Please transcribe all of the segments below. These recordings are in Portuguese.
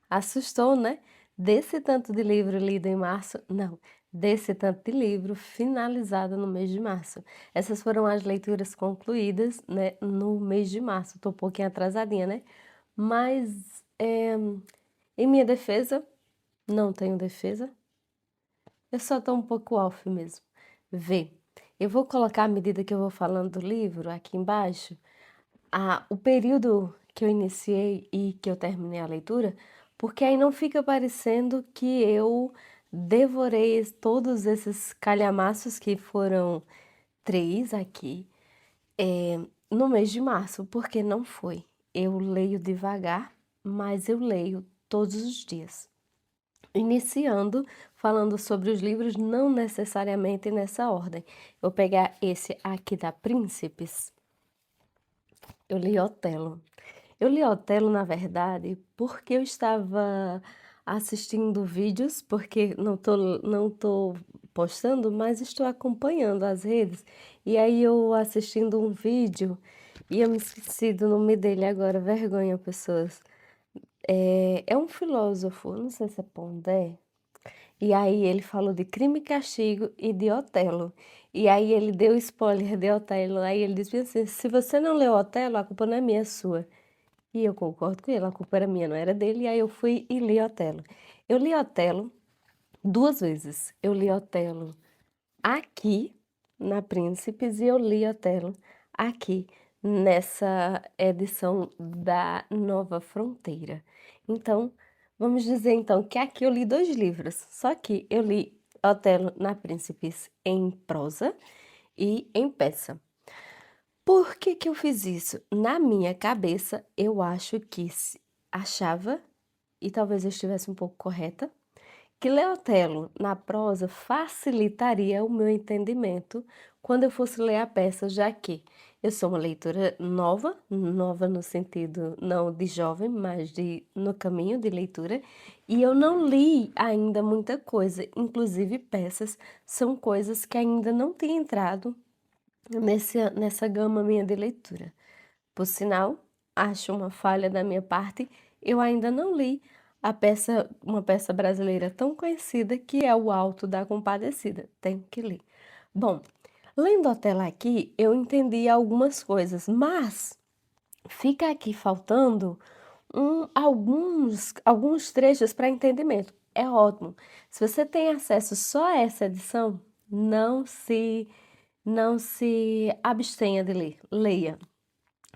Assustou, né? Desse tanto de livro lido em março, não, desse tanto de livro finalizado no mês de março. Essas foram as leituras concluídas, né, no mês de março. Tô um pouquinho atrasadinha, né? Mas, em minha defesa, não tenho defesa, eu só tô um pouco off mesmo. Vê, eu vou colocar à medida que eu vou falando do livro aqui embaixo o período que eu iniciei e que eu terminei a leitura, porque aí não fica parecendo que eu devorei todos esses calhamaços que foram 3 aqui, no mês de março, porque não foi. Eu leio devagar, mas eu leio todos os dias. Iniciando falando sobre os livros, não necessariamente nessa ordem. Eu vou pegar esse aqui da Príncipes. Eu li Otelo. Eu li Otelo, na verdade, porque eu estava assistindo vídeos, porque não tô postando, mas estou acompanhando as redes. E aí eu assistindo um vídeo, e eu me esqueci do nome dele agora, vergonha, pessoas. É um filósofo, não sei se é Pondé. E aí ele falou de Crime e Castigo e de Otelo. E aí ele deu spoiler de Otelo. Aí ele disse assim: se você não leu Otelo, a culpa não é minha, é sua. E eu concordo com ele, a culpa era minha, não era dele. E aí eu fui e li Otelo. Eu li Otelo 2 vezes. Eu li Otelo aqui na Príncipes e eu li Otelo aqui nessa edição da Nova Fronteira. Então, vamos dizer então que aqui eu li 2 livros, só que eu li Otelo na Príncipes em prosa e em peça. Por que que eu fiz isso? Na minha cabeça, eu acho que achava, e talvez eu estivesse um pouco correta, que ler Otelo na prosa facilitaria o meu entendimento quando eu fosse ler a peça, já que eu sou uma leitora nova, nova no sentido não de jovem, mas de no caminho de leitura, e eu não li ainda muita coisa, inclusive peças são coisas que ainda não têm entrado nessa gama minha de leitura. Por sinal, acho uma falha da minha parte, eu ainda não li uma peça brasileira tão conhecida que é O Alto da Compadecida. Tenho que ler. Bom, lendo Otelo aqui, eu entendi algumas coisas, mas fica aqui faltando alguns trechos para entendimento. É ótimo. Se você tem acesso só a essa edição, não se abstenha de ler. Leia,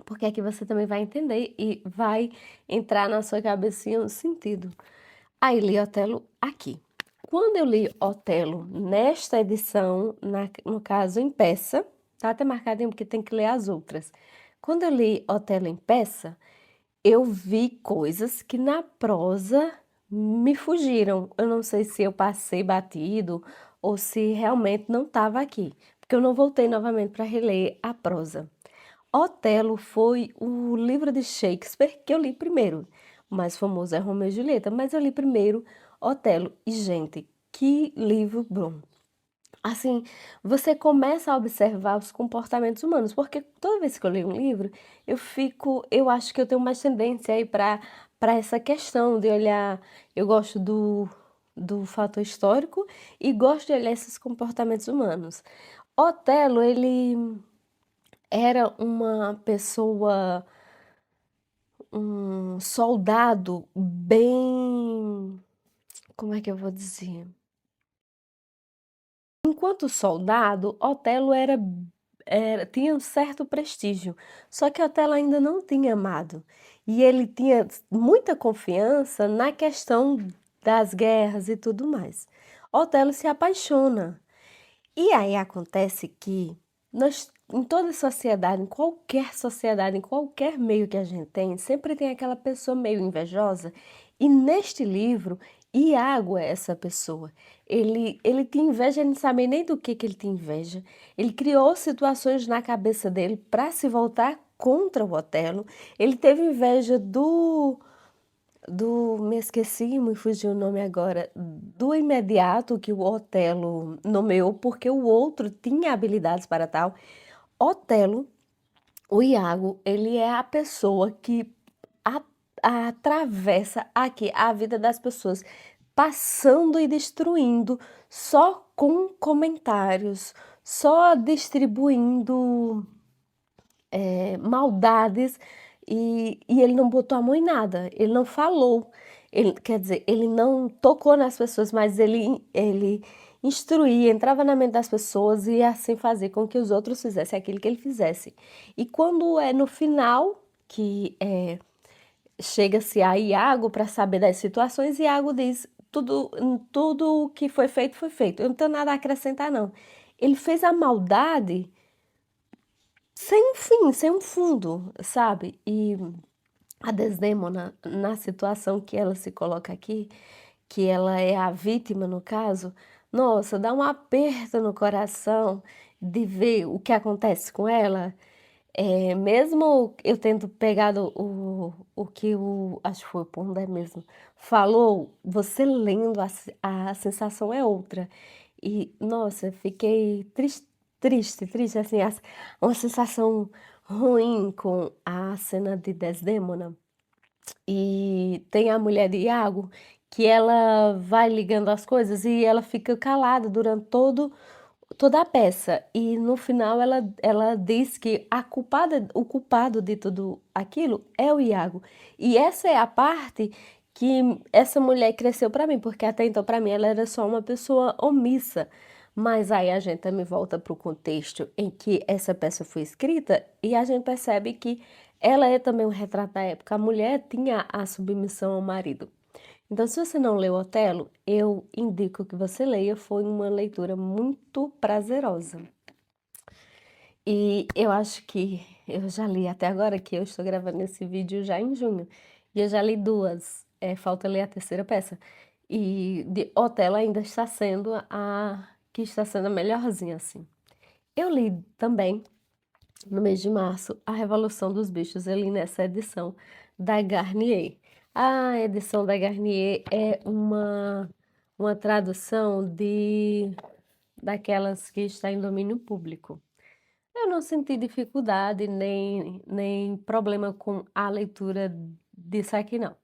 porque aqui você também vai entender e vai entrar na sua cabecinha o sentido. Aí li Otelo aqui. Quando eu li Otelo nesta edição, no caso em peça, tá até marcadinho porque tem que ler as outras. Quando eu li Otelo em peça, eu vi coisas que na prosa me fugiram. Eu não sei se eu passei batido ou se realmente não estava aqui, porque eu não voltei novamente para reler a prosa. Otelo foi o livro de Shakespeare que eu li primeiro. O mais famoso é Romeu e Julieta, mas eu li primeiro Otelo. E, gente, que livro bom! Assim, você começa a observar os comportamentos humanos, porque toda vez que eu leio um livro, eu acho que eu tenho mais tendência aí para essa questão de olhar, eu gosto do fator histórico e gosto de olhar esses comportamentos humanos. Otelo, ele era uma pessoa, um soldado bem, como é que eu vou dizer? Enquanto soldado, Otelo tinha um certo prestígio, só que Otelo ainda não tinha amado. E ele tinha muita confiança na questão das guerras e tudo mais. Otelo se apaixona. E aí acontece que em toda sociedade, em qualquer meio que a gente tem, sempre tem aquela pessoa meio invejosa. E neste livro, Iago é essa pessoa. Ele tinha inveja, ele não sabia nem do que ele tinha inveja. Ele criou situações na cabeça dele para se voltar contra o Otelo. Ele teve inveja me esqueci, me fugiu o nome agora, do imediato que o Otelo nomeou, porque o outro tinha habilidades para tal. Otelo, o Iago, ele é a pessoa que atravessa aqui a vida das pessoas, passando e destruindo só com comentários, só distribuindo maldades e ele não botou a mão em nada, ele não falou, ele, quer dizer, ele não tocou nas pessoas, mas ele instruía, entrava na mente das pessoas e assim fazia com que os outros fizessem aquilo que ele fizesse. E quando é no final que chega-se a Iago para saber das situações, Iago diz: tudo o que foi feito, eu não tenho nada a acrescentar, não. Ele fez a maldade sem um fim, sem um fundo, sabe? E a Desdémona, na situação que ela se coloca aqui, que ela é a vítima no caso, nossa, dá um aperto no coração de ver o que acontece com ela. Mesmo eu tendo pegado o que acho que foi o Pondé mesmo, falou, você lendo a sensação é outra. E, nossa, fiquei triste, assim, uma sensação ruim com a cena de Desdémona. E tem a mulher de Iago, que ela vai ligando as coisas e ela fica calada durante toda a peça. E no final ela diz que o culpado de tudo aquilo é o Iago. E essa é a parte que essa mulher cresceu para mim, porque até então para mim ela era só uma pessoa omissa. Mas aí a gente também volta para o contexto em que essa peça foi escrita e a gente percebe que ela é também um retrato da época. A mulher tinha a submissão ao marido. Então, se você não leu Otelo, eu indico que você leia, foi uma leitura muito prazerosa. E eu acho que eu já li até agora, que eu estou gravando esse vídeo já em junho, e eu já li duas, falta ler a terceira peça. E de Otelo ainda está sendo a que está sendo a melhorzinha, assim. Eu li também, no mês de março, A Revolução dos Bichos, eu li nessa edição da Garnier. A edição da Garnier é uma tradução daquelas que está em domínio público. Eu não senti dificuldade nem problema com a leitura disso aqui, não.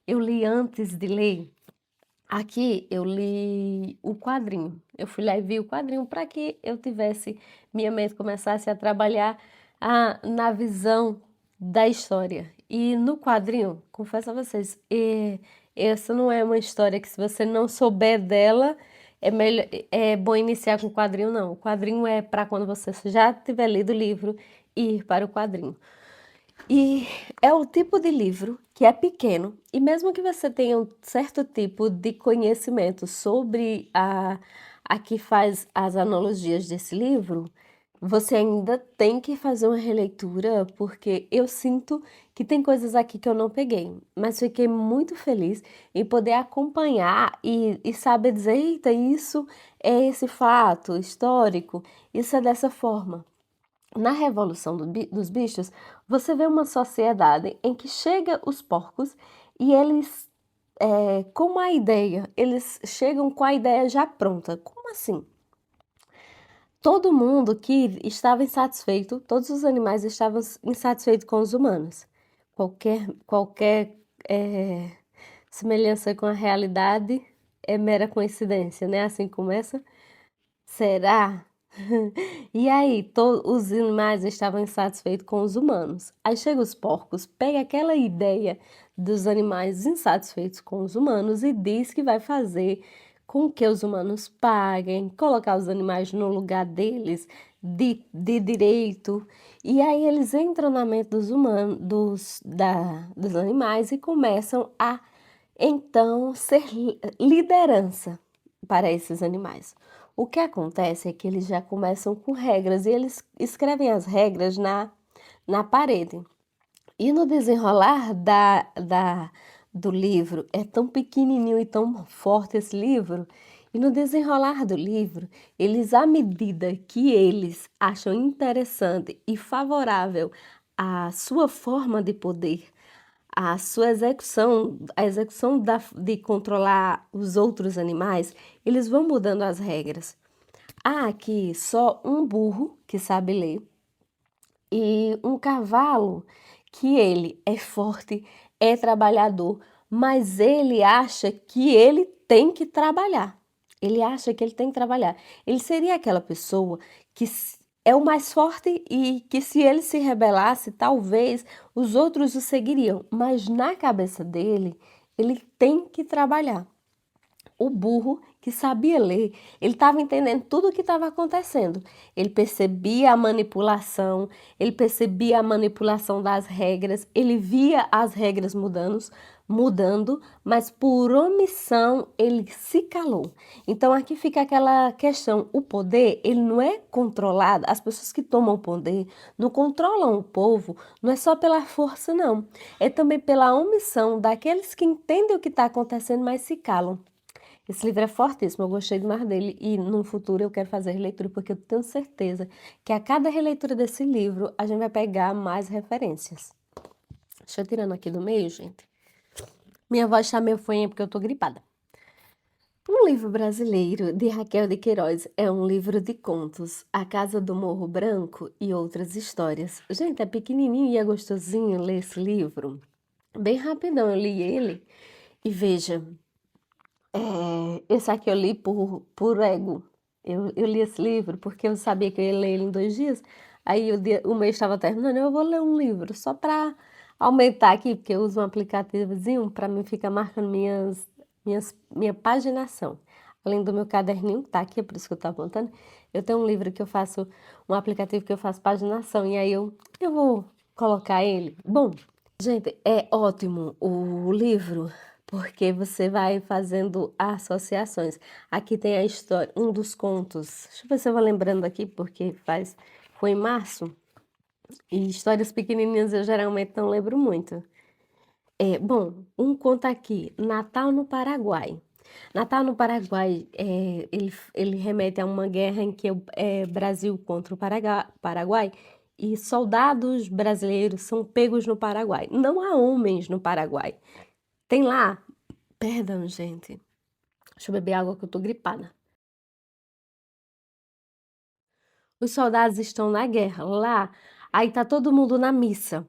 Eu li antes de ler. Aqui eu li o quadrinho. Eu fui lá e vi o quadrinho para que eu tivesse, minha mente começasse a trabalhar na visão da história. E no quadrinho, confesso a vocês, essa não é uma história que se você não souber dela, é bom iniciar com o quadrinho, não. O quadrinho é para quando você já tiver lido o livro e ir para o quadrinho. E é o tipo de livro que é pequeno, e mesmo que você tenha um certo tipo de conhecimento sobre a que faz as analogias desse livro, você ainda tem que fazer uma releitura, porque eu sinto que tem coisas aqui que eu não peguei, mas fiquei muito feliz em poder acompanhar e saber dizer, eita, isso é esse fato histórico, isso é dessa forma. Na Revolução dos Bichos, você vê uma sociedade em que chega os porcos e eles, com uma ideia, eles chegam com a ideia já pronta. Como assim? Todo mundo que estava insatisfeito, todos os animais estavam insatisfeitos com os humanos. Qualquer semelhança com a realidade é mera coincidência, né? Assim começa. Será? E aí, os animais estavam insatisfeitos com os humanos. Aí chegam os porcos, pega aquela ideia dos animais insatisfeitos com os humanos e diz que vai fazer com que os humanos paguem, colocar os animais no lugar deles, de direito. E aí eles entram na mente dos humanos, dos animais e começam a, então, ser liderança para esses animais. O que acontece é que eles já começam com regras e eles escrevem as regras na parede. E no desenrolar do livro, é tão pequenininho e tão forte esse livro, e no desenrolar do livro, eles, à medida que eles acham interessante e favorável a sua forma de poder, a sua execução, a execução de controlar os outros animais, eles vão mudando as regras. Há aqui só um burro que sabe ler e um cavalo que ele é forte, é trabalhador, mas ele acha que ele tem que trabalhar. Ele acha que ele tem que trabalhar. Ele seria aquela pessoa que é o mais forte e que se ele se rebelasse, talvez os outros o seguiriam. Mas na cabeça dele, ele tem que trabalhar. O burro, que sabia ler, ele estava entendendo tudo o que estava acontecendo. Ele percebia a manipulação, ele percebia a manipulação das regras, ele via as regras mudando, mas por omissão ele se calou. Então aqui fica aquela questão, o poder, ele não é controlado, as pessoas que tomam o poder não controlam o povo, não é só pela força não, é também pela omissão daqueles que entendem o que está acontecendo, mas se calam. Esse livro é fortíssimo, eu gostei demais dele e no futuro eu quero fazer releitura porque eu tenho certeza que a cada releitura desse livro a gente vai pegar mais referências. Deixa eu tirando aqui do meio, gente. Minha voz tá meio fanha porque eu tô gripada. Um livro brasileiro de Raquel de Queiroz é um livro de contos, A Casa do Morro Branco e outras histórias. Gente, é pequenininho e é gostosinho ler esse livro. Bem rapidão eu li ele e veja, esse aqui eu li por ego. Eu li esse livro porque eu sabia que eu ia ler ele em 2 dias. Aí o mês estava terminando, eu vou ler um livro só para aumentar aqui, porque eu uso um aplicativozinho para mim ficar marcando minha paginação. Além do meu caderninho, que tá aqui, é por isso que eu tô apontando, eu tenho um livro que eu faço, um aplicativo que eu faço paginação, e aí eu vou colocar ele. Bom, gente, é ótimo o livro porque você vai fazendo associações. Aqui tem a história, um dos contos. Deixa eu ver se eu vou lembrando aqui, porque foi em março. E histórias pequenininhas eu geralmente não lembro muito. Bom, um conto aqui, Natal no Paraguai. Natal no Paraguai, ele remete a uma guerra em que é Brasil contra o Paraguai e soldados brasileiros são pegos no Paraguai. Não há homens no Paraguai. Tem lá, perdão, gente. Deixa eu beber água que eu tô gripada. Os soldados estão na guerra lá, aí tá todo mundo na missa.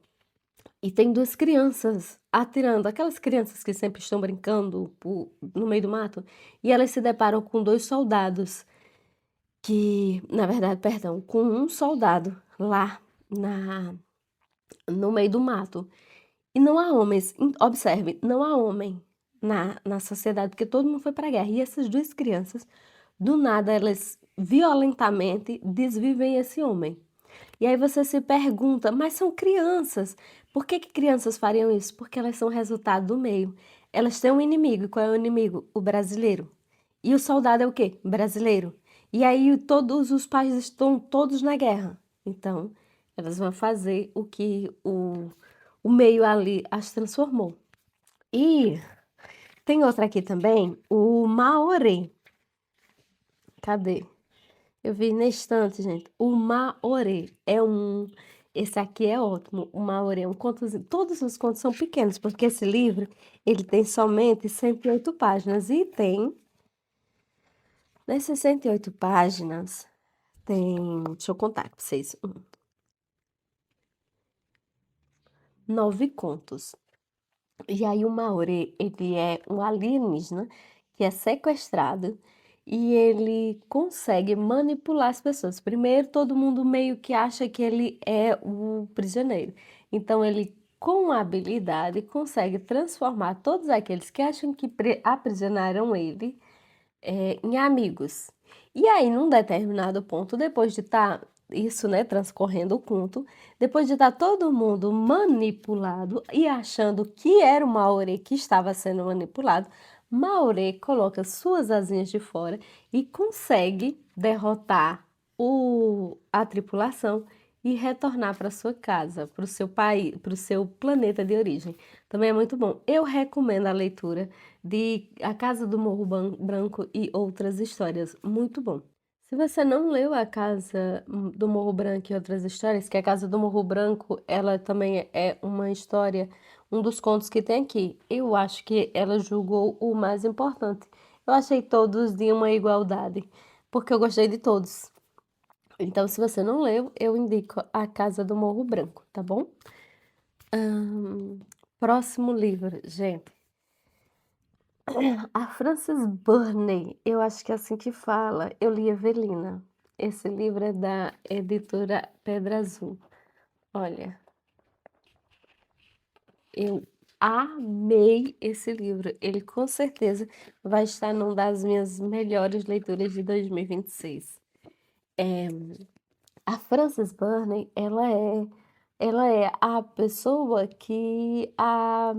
E tem 2 crianças atirando, aquelas crianças que sempre estão brincando no meio do mato, e elas se deparam com 2 soldados na verdade, perdão, com um soldado lá no meio do mato. E não há homens, observe, não há homem na sociedade, porque todo mundo foi para a guerra. E essas 2 crianças, do nada, elas violentamente desvivem esse homem. E aí você se pergunta, mas são crianças. Por que crianças fariam isso? Porque elas são resultado do meio. Elas têm um inimigo. E qual é o inimigo? O brasileiro. E o soldado é o quê? Brasileiro. E aí todos os pais estão todos na guerra. Então, elas vão fazer o que o meio ali as transformou. E tem outra aqui também, o Maorê. Cadê? Eu vi na estante, gente. O Maorê é um. Esse aqui é ótimo. O Maorê é um contozinho. Todos os contos são pequenos, porque esse livro ele tem somente 108 páginas. E tem. Nessas 108 páginas, tem. Deixa eu contar para vocês. 9 contos. E aí o Maorê, ele é um alienígena que é sequestrado e ele consegue manipular as pessoas. Primeiro, todo mundo meio que acha que ele é o prisioneiro. Então, ele, com habilidade, consegue transformar todos aqueles que acham que aprisionaram ele, em amigos. E aí, num determinado ponto, depois de estar isso, né, transcorrendo o conto, depois de estar todo mundo manipulado e achando que era o Maorê que estava sendo manipulado, Maorê coloca suas asinhas de fora e consegue derrotar a tripulação e retornar para sua casa, para o seu país, para o seu planeta de origem. Também é muito bom. Eu recomendo a leitura de A Casa do Morro Branco e outras histórias. Muito bom. Se você não leu A Casa do Morro Branco e outras histórias, que a Casa do Morro Branco, ela também é uma história, um dos contos que tem aqui. Eu acho que ela julgou o mais importante. Eu achei todos de uma igualdade, porque eu gostei de todos. Então, se você não leu, eu indico A Casa do Morro Branco, tá bom? Próximo livro, gente. A Frances Burney, eu acho que é assim que fala. Eu li Evelina. Esse livro é da editora Pedra Azul. Olha, eu amei esse livro. Ele com certeza vai estar numa das minhas melhores leituras de 2026. A Frances Burney, ela é a pessoa que a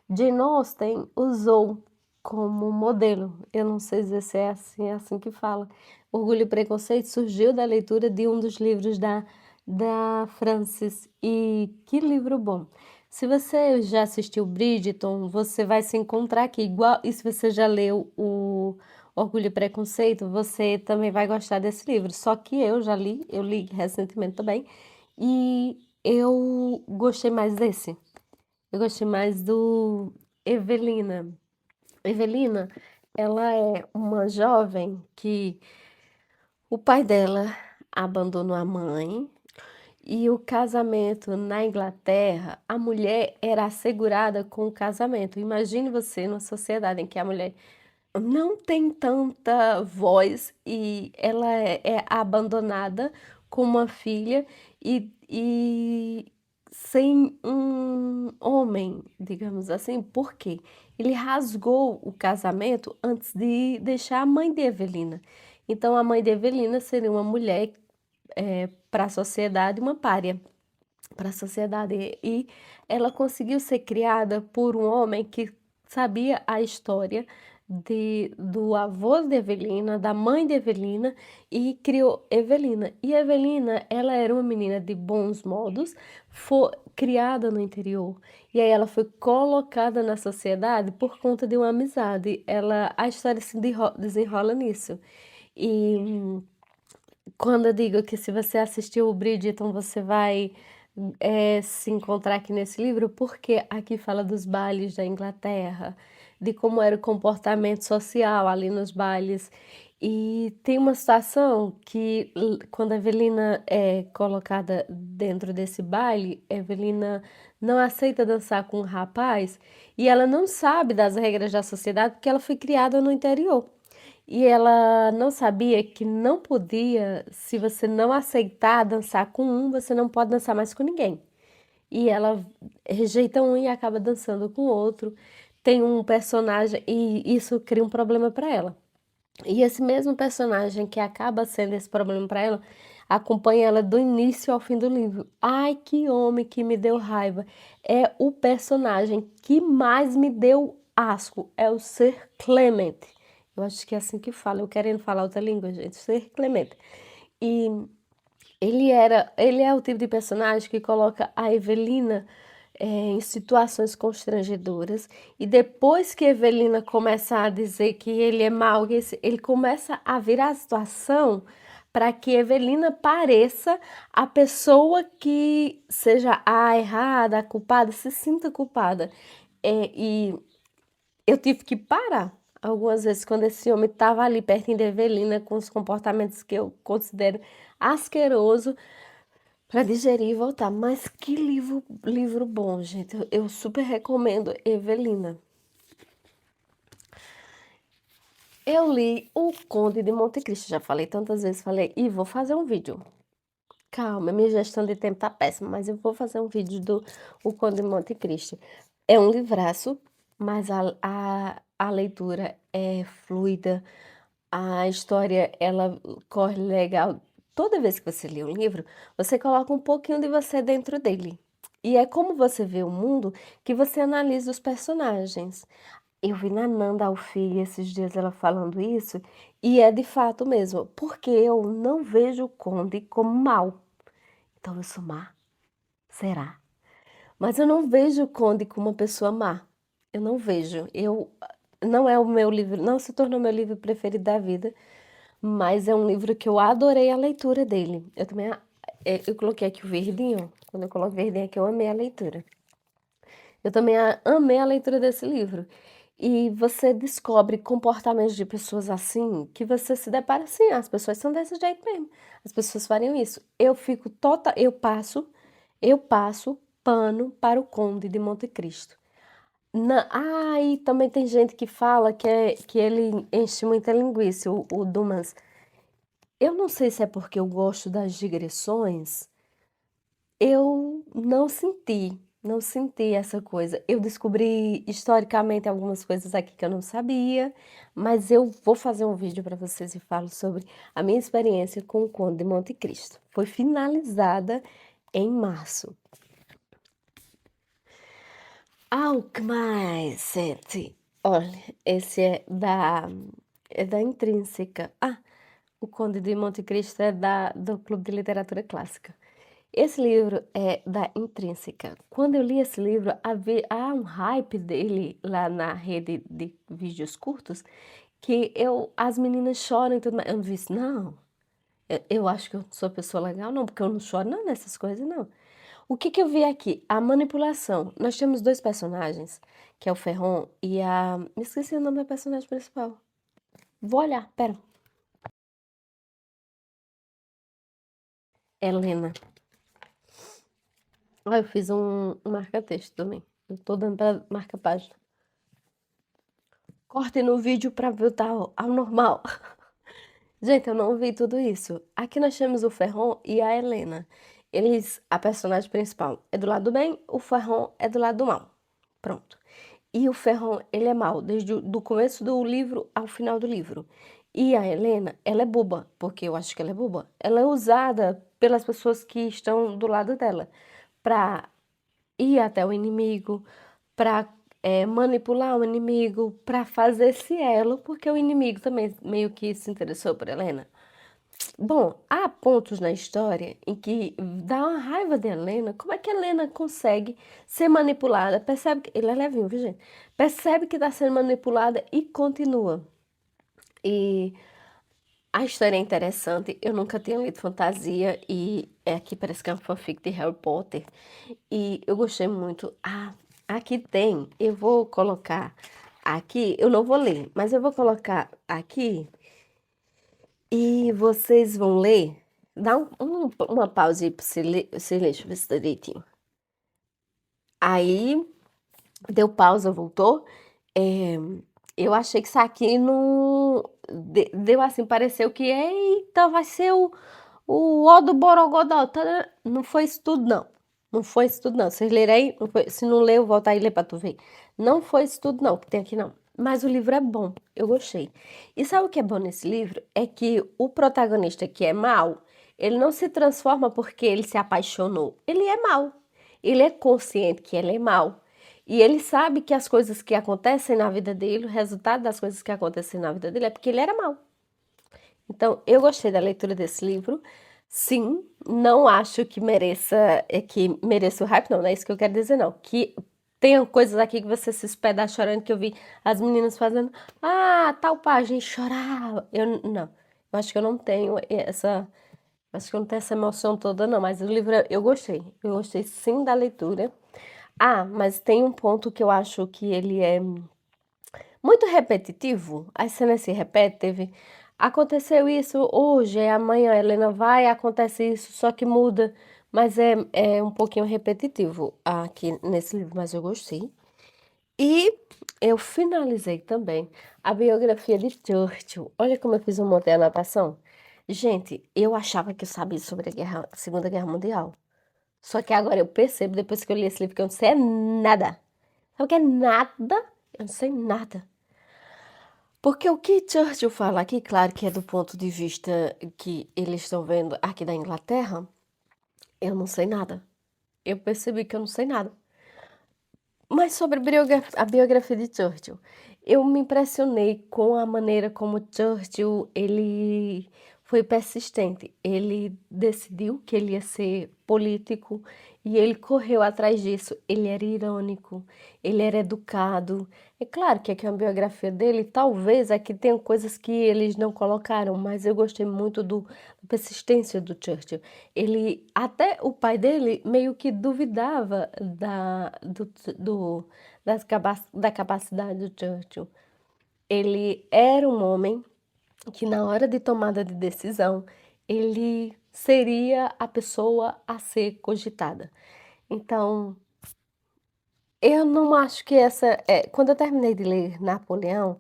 Jane Austen usou como modelo. Eu não sei dizer se é assim que fala. Orgulho e Preconceito surgiu da leitura de um dos livros da Frances. E que livro bom! Se você já assistiu Bridgerton, você vai se encontrar aqui. Igual, e se você já leu o Orgulho e Preconceito, você também vai gostar desse livro. Só que eu li recentemente também, e eu gostei mais desse. Eu gostei mais do Evelina. Evelina, ela é uma jovem que o pai dela abandonou a mãe e o casamento na Inglaterra, a mulher era assegurada com o casamento. Imagine você numa sociedade em que a mulher não tem tanta voz e ela é abandonada com uma filha e sem um homem, digamos assim. Por quê? Ele rasgou o casamento antes de deixar a mãe de Evelina. Então, a mãe de Evelina seria uma mulher, para a sociedade, uma pária para a sociedade. E ela conseguiu ser criada por um homem que sabia a história do avô de Evelina, da mãe de Evelina, e criou Evelina. E Evelina, ela era uma menina de bons modos, foi criada no interior. E aí ela foi colocada na sociedade por conta de uma amizade. A história se desenrola nisso. E quando eu digo que se você assistiu o Bridgerton, você vai se encontrar aqui nesse livro, porque aqui fala dos bailes da Inglaterra, de como era o comportamento social ali nos bailes. E tem uma situação que, quando a Evelina é colocada dentro desse baile, a Evelina não aceita dançar com o rapaz e ela não sabe das regras da sociedade porque ela foi criada no interior. E ela não sabia que não podia, se você não aceitar dançar com um, você não pode dançar mais com ninguém. E ela rejeita um e acaba dançando com o outro. Tem um personagem e isso cria um problema para ela. E esse mesmo personagem que acaba sendo esse problema para ela, acompanha ela do início ao fim do livro. Ai, que homem que me deu raiva. É o personagem que mais me deu asco, é o Ser Clement. Eu acho que é assim que fala, eu querendo falar outra língua, gente, Ser Clement. E ele é o tipo de personagem que coloca a Evelina em situações constrangedoras, e depois que Evelina começa a dizer que ele é mau, ele começa a virar a situação para que Evelina pareça a pessoa que seja a errada, a culpada, se sinta culpada. E eu tive que parar algumas vezes quando esse homem estava ali pertinho de Evelina com os comportamentos que eu considero asqueroso, para digerir e voltar. Mas que livro bom, gente. Eu super recomendo Evelina. Eu li O Conde de Monte Cristo. Já falei tantas vezes, falei, e vou fazer um vídeo. Calma, minha gestão de tempo tá péssima, mas eu vou fazer um vídeo do O Conde de Monte Cristo. É um livraço, mas a leitura é fluida, a história, ela corre legal. Toda vez que você lê um livro, você coloca um pouquinho de você dentro dele. E é como você vê o mundo que você analisa os personagens. Eu vi na Nanda Alfi esses dias ela falando isso, e é de fato mesmo, porque eu não vejo o Conde como mal. Então eu sou má? Será? Mas eu não vejo o Conde como uma pessoa má. Eu não vejo. Não é o meu livro, não se tornou meu livro preferido da vida, mas é um livro que eu adorei a leitura dele. Eu também, eu coloquei aqui o verdinho. Quando eu coloco verdinho aqui, eu amei a leitura. Eu também amei a leitura desse livro. E você descobre comportamentos de pessoas assim, que você se depara assim, as pessoas são desse jeito mesmo. As pessoas fariam isso. Eu fico total, eu passo pano para o Conde de Monte Cristo. E também tem gente que fala que ele enche muita linguiça, o Dumas. Eu não sei se é porque eu gosto das digressões, eu não senti essa coisa. Eu descobri historicamente algumas coisas aqui que eu não sabia, mas eu vou fazer um vídeo para vocês e falo sobre a minha experiência com o Conde de Monte Cristo. Foi finalizada em março. O que mais, gente? Olha, esse é da Intrínseca. O Conde de Monte Cristo é do Clube de Literatura Clássica. Esse livro é da Intrínseca. Quando eu li esse livro, há um hype dele lá na rede de vídeos curtos que as meninas choram e tudo mais. Eu não vi isso, não. Eu acho que eu sou pessoa legal, não, porque eu não choro não nessas coisas, não. O que eu vi aqui? A manipulação. Nós temos dois personagens, que é o Ferron e a... Me esqueci o nome da personagem principal. Vou olhar, pera. Helena. Eu fiz um marca-texto também. Eu tô dando pra marcar página. Corte no vídeo pra voltar ao normal. Gente, eu não vi tudo isso. Aqui nós temos o Ferron e a Helena. A personagem principal é do lado do bem, o Ferron é do lado do mal. Pronto. E o Ferron, ele é mau, desde o começo do livro ao final do livro. E a Helena, ela é boba, porque eu acho que ela é boba. Ela é usada pelas pessoas que estão do lado dela para ir até o inimigo, para manipular o inimigo, para fazer esse elo, porque o inimigo também meio que se interessou por Helena. Bom, há pontos na história em que dá uma raiva de Helena. Como é que Helena consegue ser manipulada? Percebe que ele é levinho, viu, gente? Percebe que está sendo manipulada e continua. E a história é interessante. Eu nunca tinha lido fantasia e aqui parece que é uma fanfic de Harry Potter. E eu gostei muito. Aqui tem. Eu vou colocar aqui. Eu não vou ler, mas eu vou colocar aqui e vocês vão ler. Dá uma pausa aí pra você ler, deixa eu ver se tá direitinho. Aí, deu pausa, voltou. É, eu achei que isso aqui não... Deu assim, pareceu que, eita, vai ser o ó do Borogodó. Não foi isso tudo, não. Não foi isso tudo, não. Vocês lerem aí? Se não leu, volta aí e lê pra tu ver. Não foi isso tudo, não, que tem aqui, não. Mas o livro é bom, eu gostei. E sabe o que é bom nesse livro? É que o protagonista que é mau, ele não se transforma porque ele se apaixonou. Ele é mau. Ele é consciente que ele é mau. E ele sabe que as coisas que acontecem na vida dele, o resultado das coisas que acontecem na vida dele é porque ele era mau. Então, eu gostei da leitura desse livro. Sim, não acho que mereça o hype, não, não é isso que eu quero dizer, não. Que tem coisas aqui que você se espeda chorando, que eu vi as meninas fazendo, tal página, chorava. Eu acho que eu não tenho essa emoção toda, não, mas o livro eu gostei sim da leitura. Mas tem um ponto que eu acho que ele é muito repetitivo, as cenas se repetem, aconteceu isso hoje, amanhã a Helena vai, acontece isso, só que muda, mas é um pouquinho repetitivo aqui nesse livro, mas eu gostei. E eu finalizei também a biografia de Churchill. Olha como eu fiz um monte de anotação. Gente, eu achava que eu sabia sobre a Segunda Guerra Mundial. Só que agora eu percebo, depois que eu li esse livro, que eu não sei nada. Sabe o que é nada? Eu não sei nada. Porque o que Churchill fala aqui, claro que é do ponto de vista que eles estão vendo aqui da Inglaterra, eu não sei nada. Eu percebi que eu não sei nada. Mas sobre a biografia de Churchill, eu me impressionei com a maneira como Churchill, ele foi persistente. Ele decidiu que ele ia ser político e ele correu atrás disso. Ele era irônico, ele era educado. É claro que aqui é uma biografia dele, talvez aqui tenham coisas que eles não colocaram, mas eu gostei muito da persistência do Churchill. Até o pai dele meio que duvidava da capacidade do Churchill. Ele era um homem que na hora de tomada de decisão, ele seria a pessoa a ser cogitada. Então, eu não acho que quando eu terminei de ler Napoleão,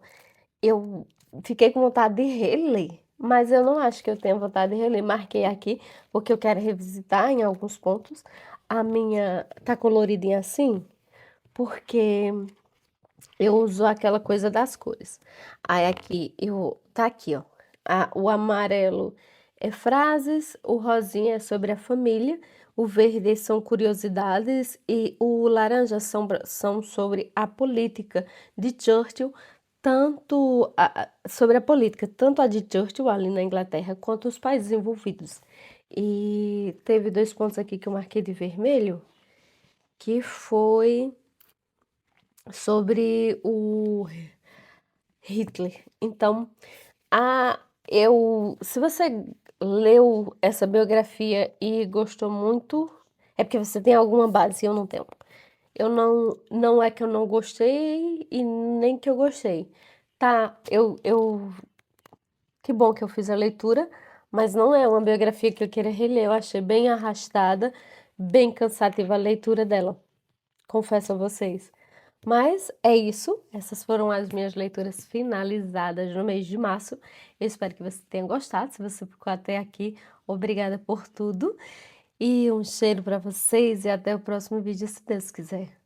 eu fiquei com vontade de reler, mas eu não acho que eu tenha vontade de reler. Marquei aqui, porque eu quero revisitar em alguns pontos. A minha tá coloridinha assim, porque eu uso aquela coisa das cores. Aí aqui, tá aqui, ó. O amarelo é frases, o rosinha é sobre a família, o verde são curiosidades e o laranja são sobre a política de Churchill, sobre a política, tanto a de Churchill ali na Inglaterra, quanto os países envolvidos. E teve dois pontos aqui que eu marquei de vermelho, que foi sobre o Hitler. Então, se você leu essa biografia e gostou muito, é porque você tem alguma base, eu não tenho. Não é que eu não gostei e nem que eu gostei. Tá, que bom que eu fiz a leitura, mas não é uma biografia que eu queira reler. Eu achei bem arrastada, bem cansativa a leitura dela, confesso a vocês. Mas é isso, essas foram as minhas leituras finalizadas no mês de março. Eu espero que você tenha gostado. Se você ficou até aqui, obrigada por tudo. E um cheiro para vocês e até o próximo vídeo, se Deus quiser.